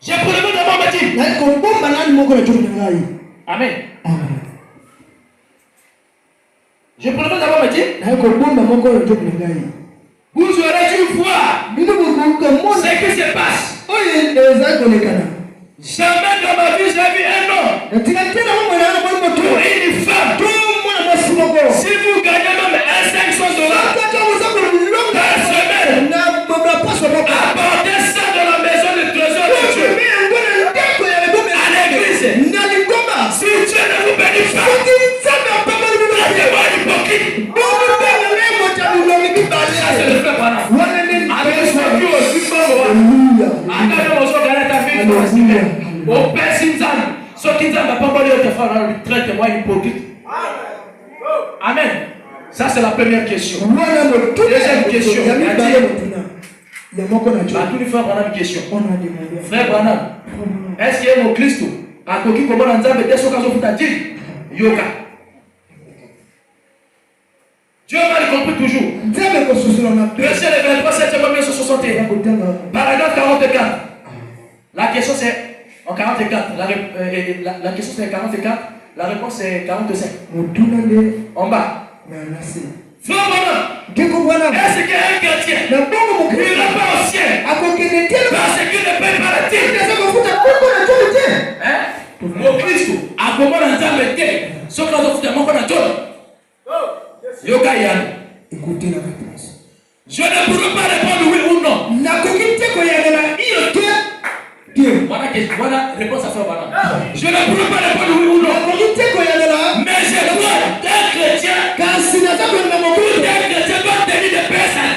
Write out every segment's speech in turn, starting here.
J'ai prélevé d'abord ma dit. Amen. J'ai prélevé d'abord ma dit. Vous aurez dû voir ce qui se passe. Jamais dans ma vie j'ai vu un homme ou une femme. Si vous gagnez même $500 par semaine, apportez ça dans la maison du trésor de Dieu. À l'église. Si Dieu ne vous bénit pas, appelez-moi hypocrite. Ça c'est le frère Branham. Avec ce qui aussi au Père Sinzan, ce qui n'a pas volé au téléphone, traite-moi hypocrite. Amen. Ça c'est la première question. Deuxième question. Tous les frères Branham une question. Frère Branham, est-ce qu'il y a mon Christ à Koki comment on a des occasions pour dire yoga? Dieu m'a compris toujours. Verset 23, 7, 61. Paragraphe 44. La question c'est en 44. La question c'est 44. La réponse c'est 45. En bas. Frère Branham, est-ce qu'il y a un chrétien qui n'ira pas au ciel parce qu'il ne paye pas la dîme? Mon Christ, à comment on a été? Ce qu'on a fait, mon qu'on a dit. Yoga Yann. Écoutez la réponse. Je ne pourrais pas répondre oui ou non. Voilà réponse à faire Branham. Je ne pourrais pas répondre oui ou non. Mais je vois un chrétien. Tout un chrétien doit tenir des pères saints.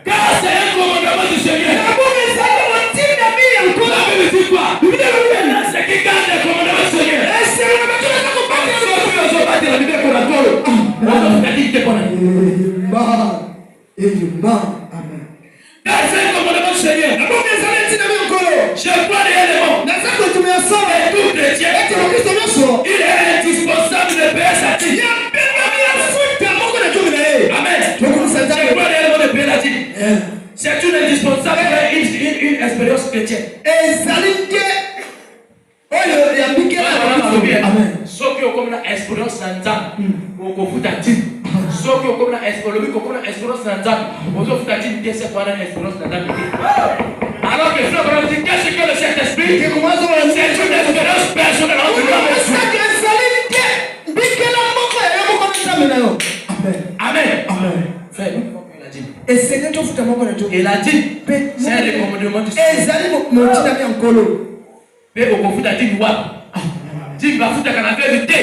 Car c'est un commandement du Seigneur. C'est qui garde le commandement du Seigneur. C'est un commandement du Seigneur. Je crois réellement. Et tout chrétien, il est indispensable de payer sa dîme. Amen. Je crois réellement de payer la dîme. C'est une indispensable, une expérience chrétienne. Ceux qui ont comme une expérience dans le temps, au foot à dîme. Ceux qui ont comme une expérience dans le temps, au foot à dîme, c'est pas une expérience dans le temps. Alors que frère Branham dit, qu'est-ce que le Saint-Esprit? C'est une expérience personnelle. Amen. Frère, il a dit, c'est un recommandement du Seigneur. Mais au foot à dîme, Dieu va foutre la vérité.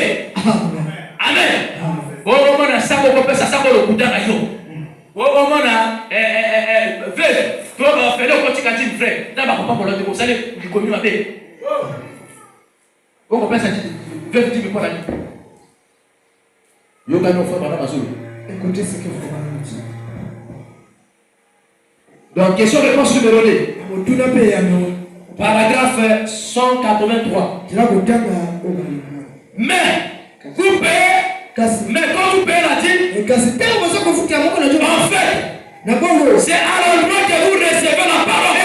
Amen. Au moment où ça va ça va le coup d'argent. Au moment où veut, toi va faire le côté dit frère. D'abord papa pour le vous allez du connu ma paix. Au complet ça dit veut dire quoi là. Yo gagne au fond pendant ma soul. Écoutez ce que vous dit. Donc question réponse numéro 2. Paragraphe 183. Mais vous payez, mais quand vous payez la dîme, en fait, c'est à l'endroit que vous recevez la parole.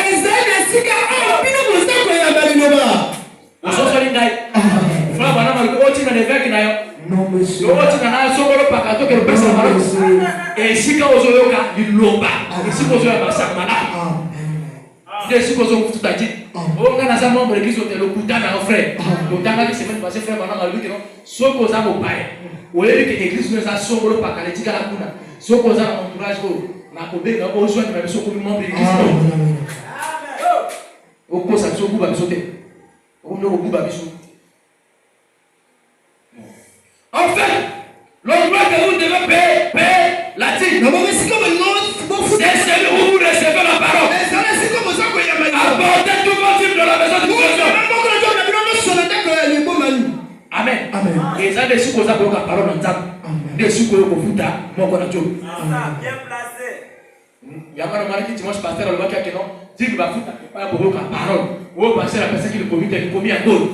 Frère Branham, non, monsieur. Et ici, quand vous avez il l'omba. Ici, vous avez un si vous avez tout à dire, on a un membre de l'église au Télécouta dans frère. Donc, dans la semaine passée, frère Branham a dit que ce qu'on a au païen, ou l'église nous a sauvé le pacaletique à la Kuna, ce qu'on a entourage na kobenga besoin de biso comme membre de l'église. Au cause ça biso kuba biso te. On ne kuba biso. En fait, l'endroit que vous devez payer la dîme. C'est celui où vous recevez la parole. Apportez tout vos dîmes dans la maison du trésor. Amen. Et ça, des sous la parole en temps. Des sous bien placé. Il y a un qui dimanche pasteur le bac qui non dit qu'il va foutre pas pour la parole. On Oh, parce que la personne qui le commis, il commis à gauche.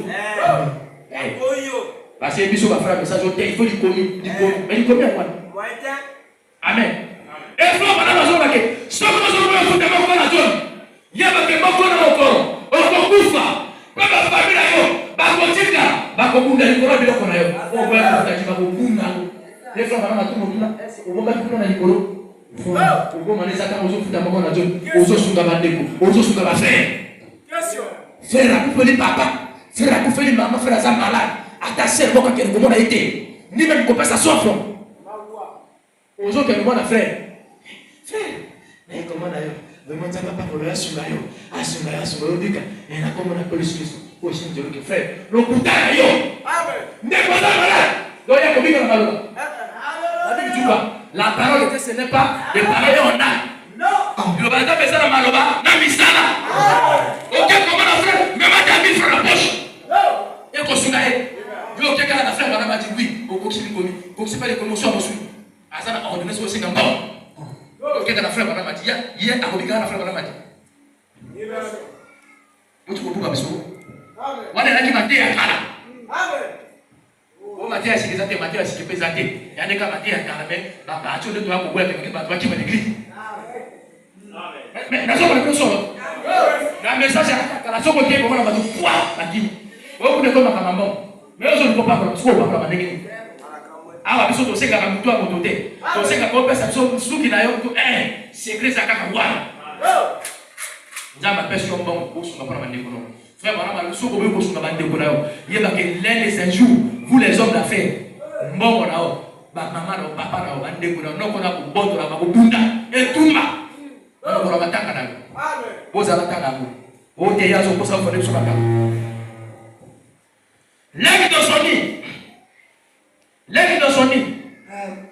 Parce que il faut faire un message au il faut lui commis. Mais il commis à quoi? Amen. Et frère, madame, la zone, ce que nous avons fait, c'est la zone. Il y a des gens qui ont encore. On va pas la famille là, va continuer. Va continuer. Il faut bien qu'on aille. On va partager. Va continuer. Les frères, madame, tout le monde là. On va continuer dans l'école. On va les attaquer aux autres dans la zone. Aux autres sur la bande, aux autres sur la base. Frère, la coupe de papa. Frère, la coupe de maman. Frère, ça malade. Attaché, moi quand comment on a été. Ni même compensation. Aux autres, comment on a fait. Frère, mais comment d'ailleurs? Vraiment, ça va pas pour le sur la yo. Ah, sur la yo, sur le dica. Et là, comment on appelle le solution? Oh, c'est Dieu qui fait. Le coup d'arrêt, yo. N'est pas malade. Donc, il y a combien de malades? La parole de Dieu, ce n'est pas des paroles en âme. Non. Le bazar fait ça dans Maloba, dans Misala. Ok, comment on a fait? Mais ma dame, il fait la poche. Et qu'on s'en aille. Yo, ok, quand on a fait, madame a dit oui. Au coxy, coxy, pas les commotions à Mossoul. À ça, on a ordonné sur le 50 ans. Ok, quand on a fait, madame a dit hier, à Obiga, on a fait, madame a dit. Où tu peux pas me sauver? On est là qui m'a dit à Kala. Oh, Mathieu, c'est des athées, Mathieu, c'est des athées. Il y a des cas, Mathieu, il y a des bah, tu dois pouvoir avec toi qui m'a écrit. Mais, la somme, on est solo. Le message, la somme, on est comment on va dire, quoi, la dîme. Oh, vous ne connaissez pas maman. Mais on ne peut pas pour la pas ah, parce que tu sais qu'à mon toit, mon côté. Tu sais qu'à mon père, ça me souffle qui n'a pas un secret, ça a pas ma personne bon, pour son apport à mon frère, madame, le souk au pour son apport à mon il y a l'un des 5 jours, vous les hommes d'affaires, bon, on a maman, papa, on a non, on a pour bon, on a pour bunda, et tout le monde. On a pour attaquer à vous. Vous allez attaquer à vous. Vous avez un pour ça, vous allez sur la table. Lève dans son lit. Lève dans son lit.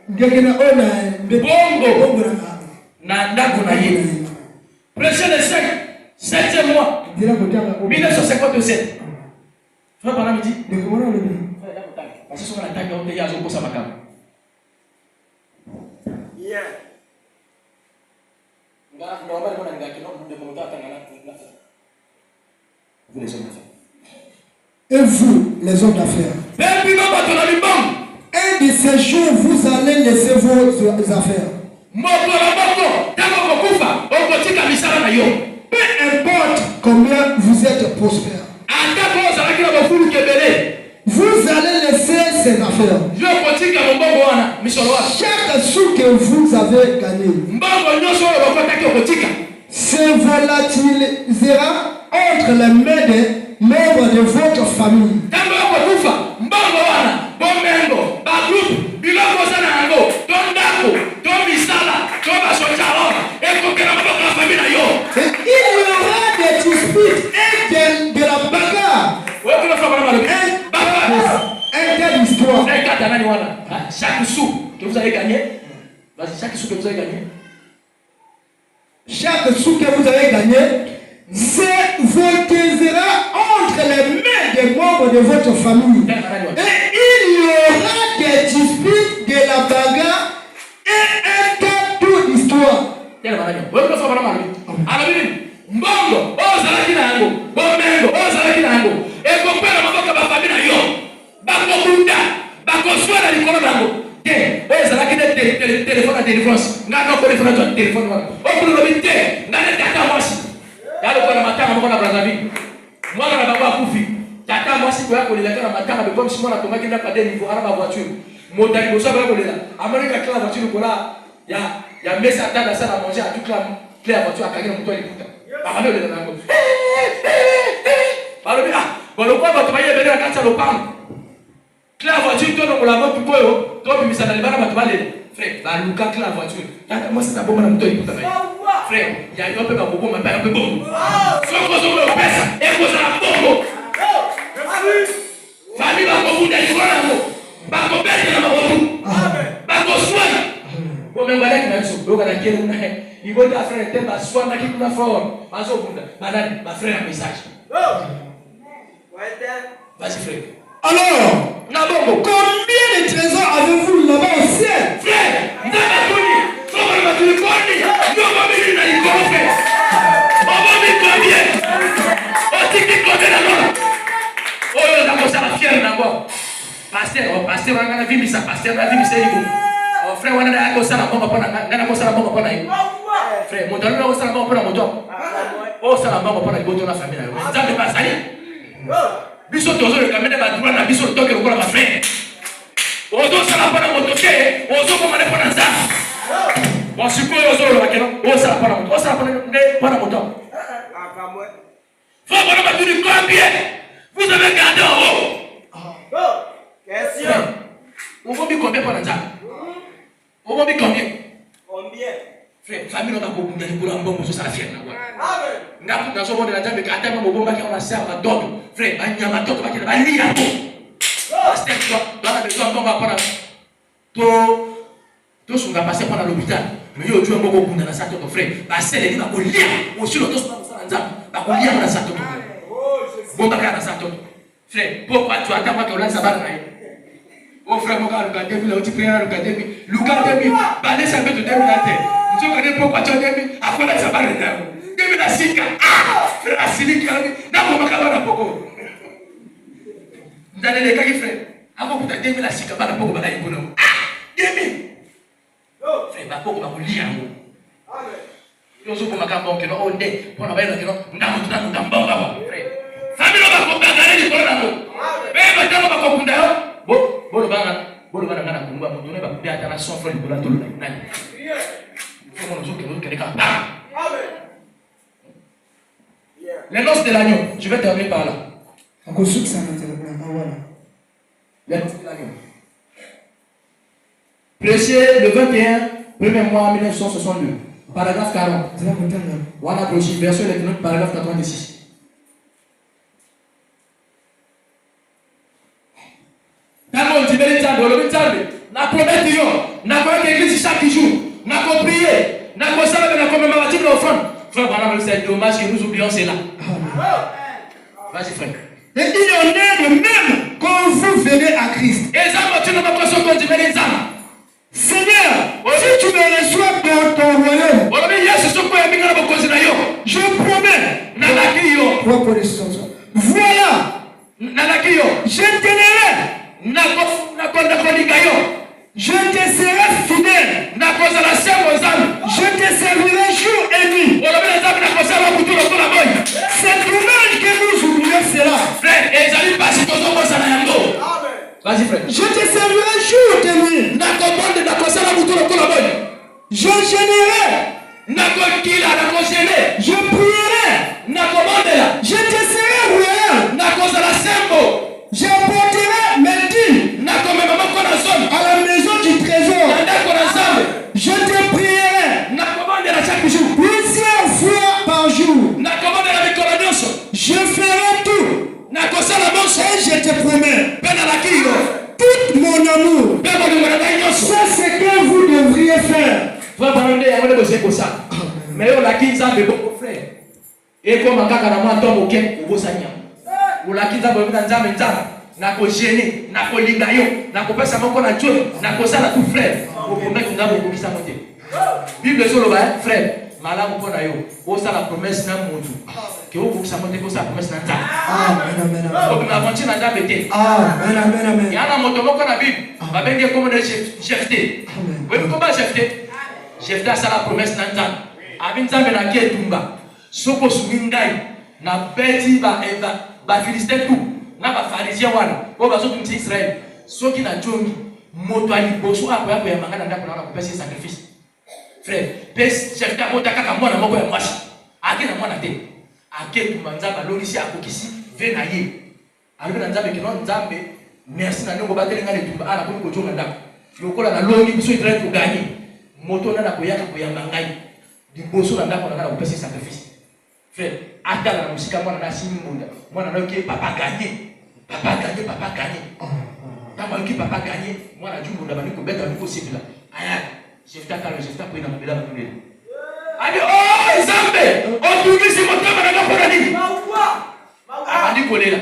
Bongo. Nanda Gounaye. Pression de 7e mois. 1957. Frère, pendant midi. Parce que sur la table, on est à Zoko Samakam. Vous les hommes d'affaires. Et vous, les hommes d'affaires, un de ces jours, vous allez laisser vos affaires. Peu importe combien vous êtes prospère, vous allez laisser ces affaires. Chaque sou que vous avez gagné se volatilisera entre les mains des membres de votre famille. Et il y aura des disputes et de la bagarre. Un tel histoire. Chaque sou que vous avez gagné, chaque sou que vous avez gagné, chaque sou que vous avez gagné se volatilisera entre les mains des membres de votre famille. Et il y aura des disputes, de la bagarre et un tas d'histoire. Mbongo, ozalaki nango, bomengo, ozalaki nango. Ekopela maboka ba famille na yo. Bakobunda, bakoswala likolo nango. Te, ozalaki de téléphone à délivrance. Ngana ko téléphone à téléphone wana. Okulo bité, ngana tata mwasi. Yalo kwa matanga moko na Brazzaville. Mwana na baba kufi. Tata mwasi ko yako lelaka na matanga be comme si mwana tomaki na kade niveau ara ba voiture. Motari bosa ba ko lela. Amerika kila voiture ko la ya mesa tata ça à manger à toute la clé à voiture à kagina moto aliputa. Bamano le nango. Balobi ah, bolo kwa bato baye bele akatsa lopango. Clé à voiture to no la moto poyo, to bimisa na libana bato bale. Frère, la luka clé à voiture. Tata moi c'est bomba na moto aliputa baye. Frère, ya yo pe ba bomba ba pe bombo. Soko zo pesa, e ko za bombo. Famille ba ko bunda ikona mo. Ba ko bete na mabotu. Ba ko swali. Bon même balaki na so, do kana kele na. Il va dire frère tel va soit na kitu na fort. Mazo bunda. Madame, ma frère un message. Vas-y frère. Alors, combien de trésors avez-vous là-bas au ciel? Frère, n'abandonnez. Faut pas me dire quoi. Nous va venir dans les coffres. On va venir combien? pasteur, on a vu ça, pasteur, on a vu ça. Frère, on a ça la bombe, frère, mon donne au salon pour la moto. Au salon pour la moto, la famille. Ça ne passe rien. Biso tozo le caméra va droit na biso toke ko la frère. Ozo sala pour la moto, ozo ko mane pour la ça. Bon, suppose ozo le keno, o sala pour la moto, o sala pour la moto. Faut qu'on va tout combien. Vous avez gardé en haut. Question. On va bien combien pour la ça. On va bien combien. Combien? Frère, famille on a beaucoup de pour un bon monsieur ça la fière. Ngapu na somo de la jambe ka atama mobomba ki on a serve à d'autres. Frère, anyama toto ba ki ba li ya ko. Pasteur toi, dans la maison on va prendre to sunga passer pendant l'hôpital. Mais yo tu es beaucoup kuna na sa toto frère. Ba sele ni ba ko lia. Aussi le to ça nzamba. Ba ko lia na sa toto. Bomba ka na sa toto. Frère, pourquoi tu attends que on lance ba na ye? Oh frère, mon gars, regardez, là, tu pries, regardez, regardez, balai ça peut te démarrer. Tu regardes pourquoi tu as dit, après ça va le dire. Demi la sika, frère, la sika, n'a pas qu'à beaucoup. Dans les cas qui frère, avant que tu demi la sika, pas beaucoup, pas beaucoup. Demi. Frère, pas beaucoup, pas lire. Yo zo kuma kamba que non on est pour la balle que non ndamu ndamba frère. Famille va ko gagner ni pour la mo. Mais ba tamo ba ko kunda. Bolo bana ngana kumba mo ne ba kudia ta na son frère pour la tolo nani. Faut nous que nous quelqu'un. Les noces de l'agneau, je vais terminer par là. Encore sous ça voilà. Les noces de l'agneau. Prêché le 21 premier mois 1962. Paragraphe 40. On a approché version électronique paragraphe 86. D'abord, tu veux na promettre yo, na quoi que l'église chaque jour, na ko prier, na ko savoir na commémorative l'offrande. Frère, voilà, c'est dommage que nous oublions cela. Vas-y, frère. Et il y en a de même quand vous venez à Christ. Et ça, tu ne vas pas qu'on dit les âmes. Seigneur, si tu me reçois dans ton royaume, je promets, voilà, je t'aimerai, je te serai fidèle, je te servirai jour et nuit. C'est dommage que nous oublions cela. Vas-y, frère. Je te servirai jour et nuit. Je gênerai. Je prierai. Je te serai royal. J'apporterai mes dîmes à la maison du trésor. Je te prierai plusieurs fois par jour. Je ferai tout. Et je te promets tout mon amour. C'est ce que vous devriez faire. Mais on a qui ça de beaucoup frère. Et comme un caca dans moi tombe au quai au Bosania. Ou la qui ça de dans Zam et Zam. N'a pas gêné, n'a pas ligayo, n'a pas passé mon con à Dieu, n'a pas ça la tout frère. Au promet qu'on a beaucoup qui s'amonter. Bible sur le frère. Malade pour nayo. Au ça la promesse n'a mon Dieu. Que vous s'amonter pour sa promesse n'a pas. Amen. Donc la aventure n'a pas été. Amen. Il y a un moto qu'on a vu. Va bien dire comment chefté. Oui, comment chefté? Chefté ça la promesse n'a pas. Abin Zam na qui tumba. Soko sumingai na beti ba Philistin tout. Na ba pharisien wana. Bo ba sotu nti Israël. Soki na jongi moto ali boso apo ya mangana ndako na kupesa sacrifice. Frère, pes chef ta kota kaka mwana moko ya mwashi. Ake na mwana te. Ake tumanzaba longisi akokisi ve na ye. Albe na nzambe kino nzambe merci na ndongo bateli ngale tumba ala ko jonga ndako. Yokola na longi biso Israël ko gagner. Moto na koyaka koyamba ngai. Diboso na ndako na kupesa sacrifice. Frère, atala na musika mwana na simbunda. Mwana na yoke papa gagner. Papa gagner. Kama yoke papa gagner, mwana jumbo na baniko beta ni possible. Aya, chef ta pour na mbela bakule. Abi oh Zambe, o tungisi motama na ngapona nini? Abandi kolela.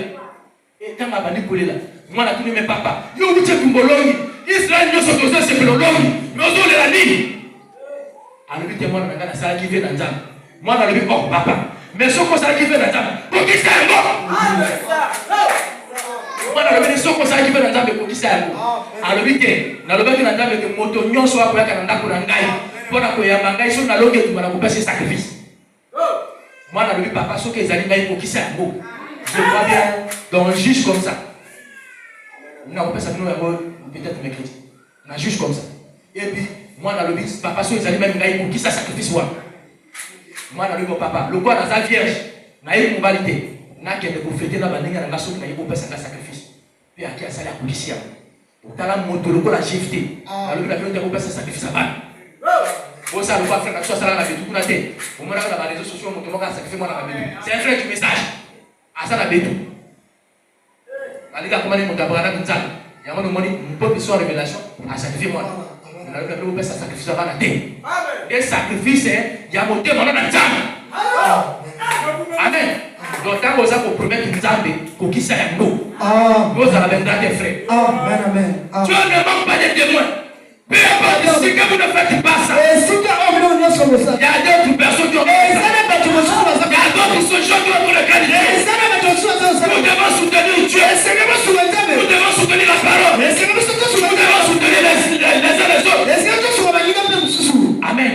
Kama abandi kolela. Mwana tuni me papa. Yo uche kumbolongi. Israël nyoso tozo se pelolongi. Nozo le la nini? Alors que moi na sala qui vient dans Nzambe. Moi na le oh papa. Mais ce qu'on sala qui vient dans Nzambe. Pour qui ça est mort? Moi na le ce qu'on s'est dit dans Nzambe ko kisa yango. Alobi te, na lobaki na Nzambe ke moto nyonso wa koyaka na ndako na ngai. Pona koyamba ngai so na longe tu bana ko passer sacrifice. Moi na lobi papa soki ezali ngai ko kisa yango. Je vois bien dans un juge comme ça. On a repensé à nous peut-être mercredi. On a juge comme ça. Et puis moi na lobi papa soki ezali même ngai ko kisa sacrifice wa. Moi na lobi mon papa, le quoi dans sa vierge, na yé mobilité. Na kende ko fêter na baninga na ngaso na yebo pesa sacrifice. Puis aki asali akulisia. Otala moto loko la GFT. Alors la biologie ko pesa sacrifice ba. Bon ça le va faire na so sala na betu kuna te. Au moins na réseaux sociaux moto loko sacrifice moi na betu. C'est un frère du message. Asa na betu. Alika komani mo kabana kunzana. Yango no moni mpo so révélation a sacrifice moi. Na le ko pesa sacrifice ba na te. Amen. Et sacrifice ya moto mona na nzama. Amen. Donc, quand vous avez promettre une zambe, vous qui s'est un mot. Vous avez un grand frère. Amen. Dieu ne manque pas de témoins. Peu importe ce que vous ne faites pas ça. Il y a d'autres personnes qui ont fait ça. Il y a d'autres qui sont gens qui ont pour le candidat. Nous devons soutenir Dieu. Nous devons soutenir la parole. Nous devons soutenir les uns les autres. Amen.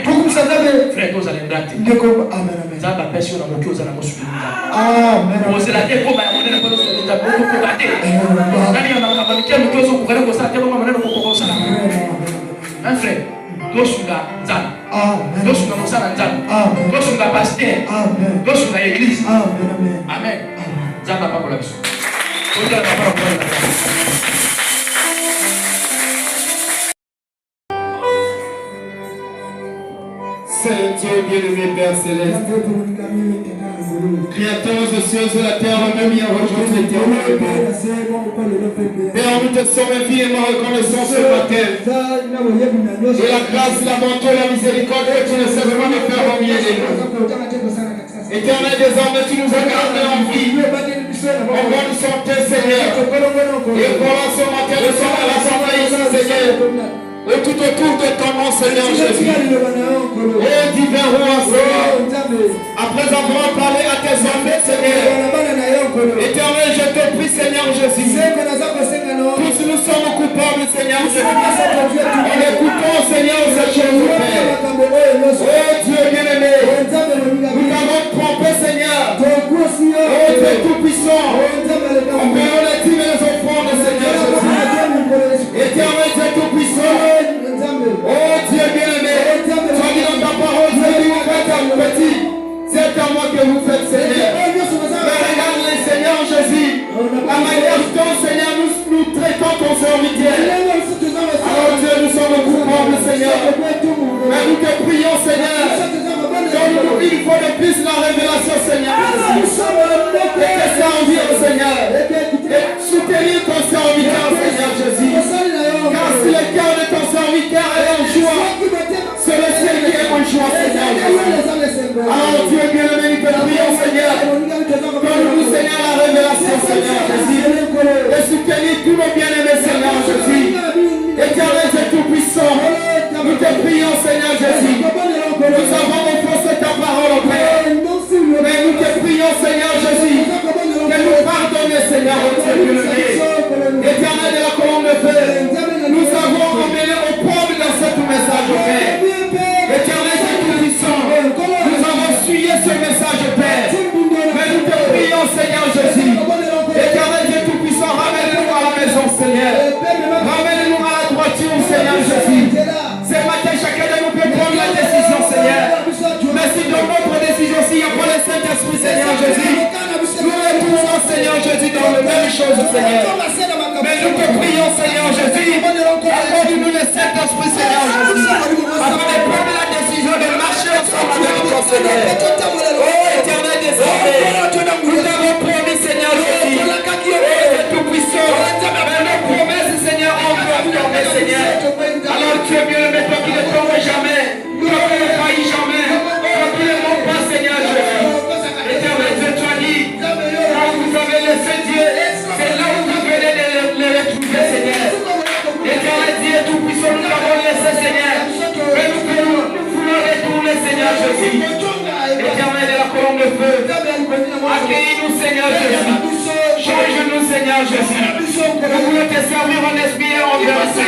Frère, vous allez me gratter. Amen. Zamba personne n'a moqué aux animaux soutenus. Amen. Vous allez dire comment on est le bonheur de l'État. Vous pouvez rater. Nani on a communiqué avec eux pour que vous sachiez comment on est le bonheur de l'État. Un frère, dosunga Zamba. Dosunga Moussa Zamba. Dosunga pasteur. Dosunga église. Amen. Zamba pas pour la mission. Saint Dieu bien-aimé Père Céleste, Créateur des cieux et la terre, même y a rejoint l'éternel Père. Père, nous te sommes infiniment reconnaissants ce matin. Et la grâce, la bonté, la miséricorde que tu ne sais vraiment me faire au milieu de nous. Éternel, désormais tu nous as gardés en vie. On va nous chanter, Seigneur. Et voilà ce matin, nous sommes à l'assemblée ici, Seigneur. Et tout autour de ton nom, Seigneur Jésus. Oh divin roi, Seigneur. Après avoir parlé à tes hommes, Seigneur. Éternel, je te prie, Seigneur Jésus. Tous nous sommes coupables, Seigneur Jésus. En écoutant, Seigneur, cette chose, Père. Oh Dieu bien-aimé. Nous t'avons trompé, Seigneur. Oh Dieu tout-puissant. En payant les dîmes et les offrandes, Seigneur Jésus. Éternel, Dieu tout-puissant. Oh Dieu bien-aimé, tu as dit dans ta parole, c'est vous faites un petit, c'est à moi que vous faites, Seigneur. Mais regarde les Seigneur Jésus, la manière dont, Seigneur, nous traitons ton serviteur. Alors Dieu, nous sommes coupables, Seigneur. Mais nous te prions, Seigneur, donne-nous une fois de plus la révélation, Seigneur Jésus. Et te servir, Seigneur. Et soutenir ton serviteur, Seigneur Jésus. Car si le cœur de ton serviteur est en joie, c'est le ciel qui est en joie, Seigneur Jésus. Alors Dieu bien-aimé, nous te prions, Seigneur. Donne-nous, Seigneur, la révélation, Seigneur Jésus. Et soutenir tous nos bien-aimés, Seigneur Jésus. Éternel et tout-puissant, nous te prions, Seigneur Jésus. Nous avons offensé ta parole, Père. Mais nous te prions, Seigneur Jésus, de nous pardonner, Seigneur, Dieu bien-aimé. Éternel de la colonne de feu, nous avons emmené au pauvre dans ce message, Père. Éternel et tout-puissant, nous avons suivi ce message, Père. Mais nous te prions, Seigneur Jésus. Éternel et tout-puissant, ramène-nous à la maison, Seigneur. Ramène-nous à la droiture, Seigneur Jésus. Ce matin, chacun de nous peut prendre la décision, Seigneur. Mais si dans notre décision, s'il n'y a pas le Saint-Esprit, Seigneur Jésus, nous retournons, Seigneur Jésus, dans les mêmes choses, Seigneur. Mais nous te prions, Seigneur Jésus, accorde-nous le Saint-Esprit, Seigneur Jésus, afin de prendre la décision de marcher ensemble avec toi, Seigneur. Oh, éternel désormais, nous t'avons promis, Seigneur Jésus, et tout-puissant, mais nos promesses, Seigneur, on peut affirmer, Seigneur. Alors Dieu bien-aimé, toi qui ne tombes jamais, toi qui ne faillis jamais, toi qui ne mens pas, Seigneur Jésus. Éternel Dieu, tu as dit, quand vous avez laissé Dieu, c'est là où vous venez de les retrouver, Seigneur. Éternel Dieu tout-puissant, nous avons laissé, Seigneur. Mais nous voulons retourner, Seigneur Jésus. Éternel de la colonne de feu, accueille-nous, Seigneur Jésus. Change-nous, Seigneur Jésus. servir en esprit et en vérité.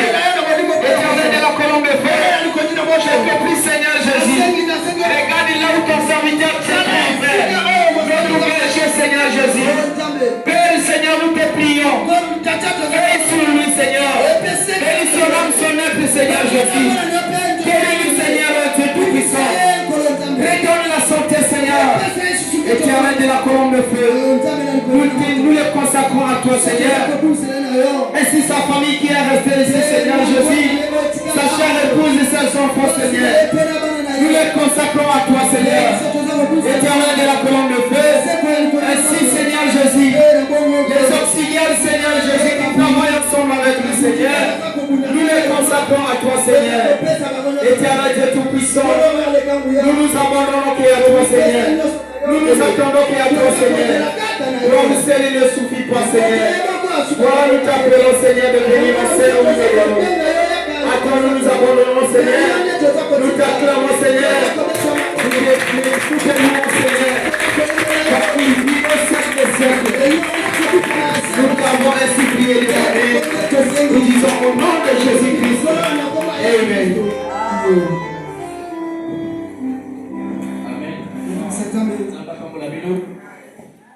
Éternel de la colombe de feu, je te prie, Seigneur Jésus. Regarde là où ton serviteur est, Père. Notre péché, Seigneur Jésus. Père, Seigneur, nous te prions. Veille sur lui, Seigneur. Veille sur l'homme, son œuvre, Seigneur Jésus. Guéris-lui, Seigneur, Dieu Tout-Puissant. Redonne la santé, Seigneur. Éternel de la colombe de feu. Nous les consacrons à toi, Seigneur. Ainsi sa famille qui est restée ici, Seigneur Jésus. Sa chère épouse et ses enfants, Seigneur. Nous les consacrons à toi, Seigneur. Éternel de la colombe de feu. Ainsi, Seigneur Jésus. Les auxiliaires, Seigneur Jésus, qui travaillent ensemble avec nous, Seigneur. Nous les consacrons à toi, Seigneur. Éternel Dieu Tout-Puissant. Nous nous abandonnons à toi, Seigneur. Nous nous attendons à toi, Seigneur. Toi, seul, il ne suffit pas, Seigneur. Toi, nous t'appelons, Seigneur, de venir en servir au milieu de nous. À toi, nous nous abandonnons, Seigneur. Nous t'acclamons, Seigneur. Nous t'aimons, Seigneur. Car nous vivons au siècle des siècles. Nous t'avons ainsi prié, Éternel. Nous disons au nom de Jésus-Christ. Amen.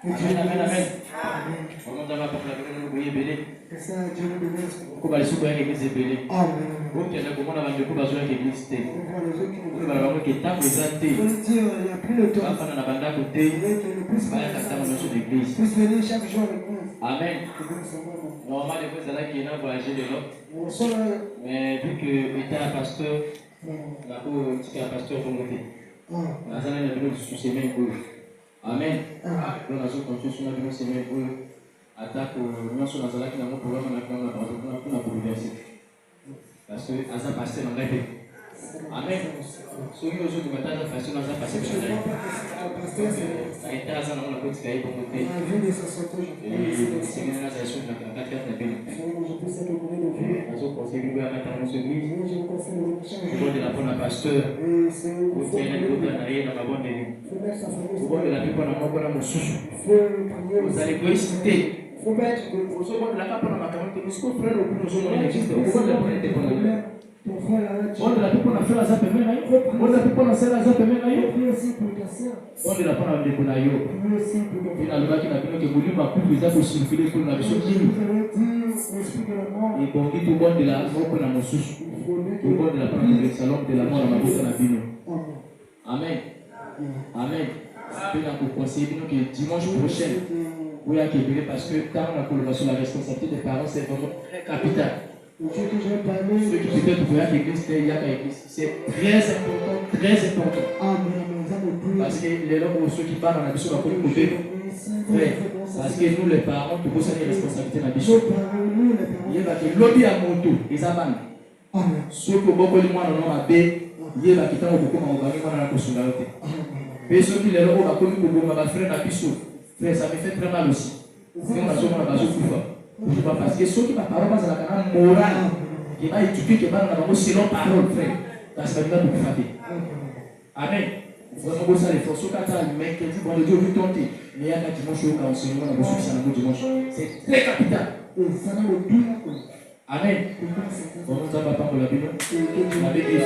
Amen, amen, amen. On va pour la vie, belé. Ko bali suko yake église belé. Amen. OK, na komona bande ko bazo yake église té. Ko bala bango ke tapo ezate. Il y a plus le temps. Afana na banda ko té. Baya kata na so d'église. Plus venir chaque jour avec nous. Amen. Normalement les fois là qui est là voyager de là. Mais vu que étant pasteur, la ko tika pasteur pour monter. Azana na bino sur semaine ko. Amen. Donc, nous avons construit sur notre semaine pour attaquer nous sommes dans la programme pour la université. Parce que ça passe dans la vie. Amen. Si nous avons passé dans la vie, ça a été à ça dans la petite cahier pour monter. Et c'est une organisation de la 4e année. Nous avons contribué à mettre en église. Nous avons la bonne pasteur. Nous avons dans la bonne église. Vous allez la plupart de la vous allez citer. Vous allez la plupart de la caméra, vous allez frère au plus de l'existe. Vous allez prendre des bonnes. On la plupart de la faire la on la plupart de la faire la on la prendre des bonnes. Il a le bac qui n'a pas que volume a plus de circuler pour la mission. Et bon, dit tout bon de la robe dans mon sous. Tout bon de la prendre le salon de la mort à ma bouche à la vie. Amen. Amen. Je vais conseiller que dimanche prochain, vous allez accueillir parce que quand on a collaboration, la responsabilité des parents, c'est vraiment très capital. Ceux qui peut-être vous avez l'église, c'est très important, très important. Parce que les gens, ceux qui parlent dans la mission, on va pas parce que nous, les parents, nous avons une responsabilité dans la mission. Il y a que lobby à moto, les amants. Ceux qui ont beaucoup de moins dans la baie, il y a qui ont beaucoup de moins dans la consularité. Mais ceux qui les gens ont connu pour ma frère n'a plus frère, ça me fait très mal aussi. C'est on a besoin de la parce que ceux qui parlent pas dans la canne morale, qui va étudier qui va dans la selon parole, frère, parce que ça va nous frapper. Amen. Vraiment beau ça les forces au Qatar, mais qui dit bon Dieu vous tenter, mais il y a un dimanche au enseignement dans le succès dans le dimanche. C'est très capital. Amen. Bon, nous avons pas pour la Bible. La Bible est